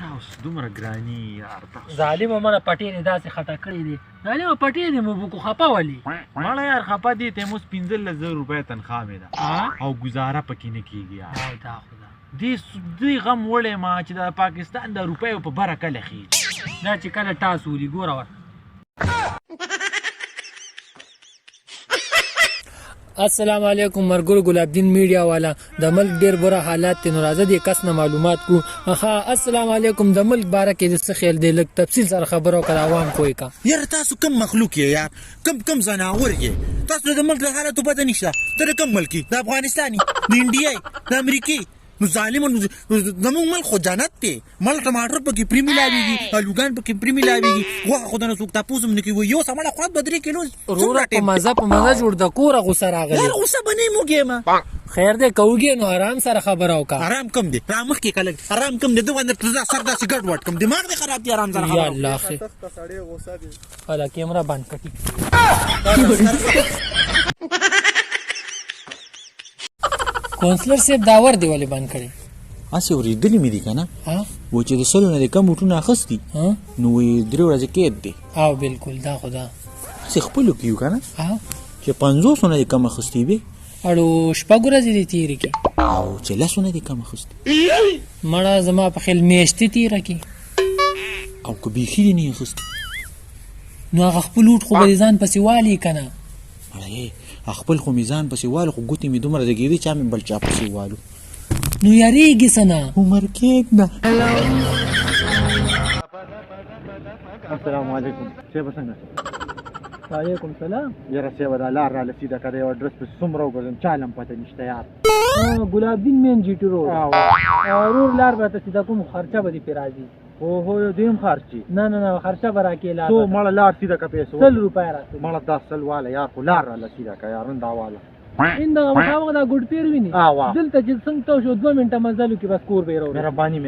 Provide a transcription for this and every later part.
اوس دومره ګراني یار ظالمه مړه پټې دې داسې خطا کړې دي ظالمه پټې دې مو بوکو خپه ولي مړه یار خپه دي ته موس 15000 روپۍ تنخواه مې ده او گزاره پکې نه کیږي یار دا خدا دې غم وړې ما چې د پاکستان د روپیو په بره کله خېږي دا چې کله ټاس ولي ګوره ور السلام علیکم مرګور ګلاب دین میډیا والا د ملک ډیر بره حالات ته ناراضه دي کس نه معلومات کو ها السلام علیکم د ملک باره کې څه خیال دی لک تفصیل سره خبرو کړه عوام کوی کا یار تاسو کم مخلوق یې یار کم زناور یې تاسو د ملک د حالاتو پته نشته ته کم ملکی د افغانستاني د انډیا د امریکای نو ظالم زموږ ملک خو جنت دی ملک ټماټر پکې پری ملاویږي الوګان پکې پری ملاویږي غوښه خو د نه څوک تاسو هم نه کوي یو سمړه خو 3 کیلو روره په مزه جوړ د کوره غوسه راغلی یار غوسه بنې موګې ما خیر دې کوږي نو آرام سره خبره وکړه آرام کم دی را مخ کې کله آرام کم دی دوه اندر تزا سر داسې ګډ وټ کم دماغ دې خراب دی آرام سره خبره یا الله خیر سړی غوسه دی الا کیمرا بند کړي کونسلر صاحب داور دی ولې بند کړي اسی اوریدلې مې دي کنه ها و چې د سلو نه کم وټونه اخستي نو وی درې ورځې کې دی او بالکل دا خدا څه خپل کیو کنه ها چې 500 نه کم اخستي به اړو شپږ ورځې دي تیر کی او چې لاسونه دي کم اخستي مړه زما په خیال میشتې تیر کی او کو بيخي نه اخستي نو هغه خپل وټ خو به ځان پسې والی کنه مړه خپل خو میزان پسې والو خو ګوتې می دومره دګيري چا مې بل چا پسې والو نو یاریږي سنا عمر کېک نه السلام علیکم څه څنګه وعلیکم سلام یاره څه ودا لار را لسیده کړه یو ډرس په څومره وګورم چالم پته نشته یار ګلاب دین مین جی ټی روډ اور لار به ته سیده کوم خرچه به دي پیراځي اوهو یو دیم خرچي نه خرچه برا کې لار تو مړه لار سیده کا پیسو 100 روپیا راځي مړه 10 والا یار خو لار را لسیده کا یارن دا والا انده مخاوغه دا ګډ پیر ویني دلته چې څنګه تو شو 2 منټه مزلو کې بس کور به ورو مهرباني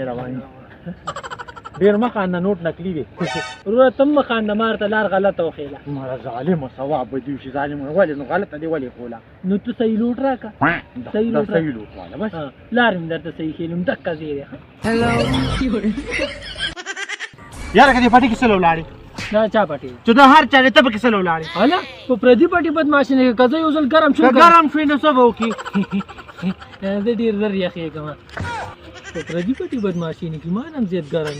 ډیر مخانه نوٹ نکلی وي ضرورت تم مخانه مارته لار غلطه وخیله مړه ظالم ثواب دی شي ظالم ولې نو غلطه دی ولې کولا نو ته صحیح لوټ راکا صحیح لوټ والا بس لار مې درته صحیح خېلم دک زیره هلو یار کدي پټي کې سلو لاړې دا چا پټي چې دا هر چا ته پکې سلو لاړې الا په پردي پټي بدمعشي نه کزه یو ځل ګرم شو نو څه وو کی دې ډیر ذریعہ کېګما په پردي پټي بدمعشي نه کی ما نن زیات ګرم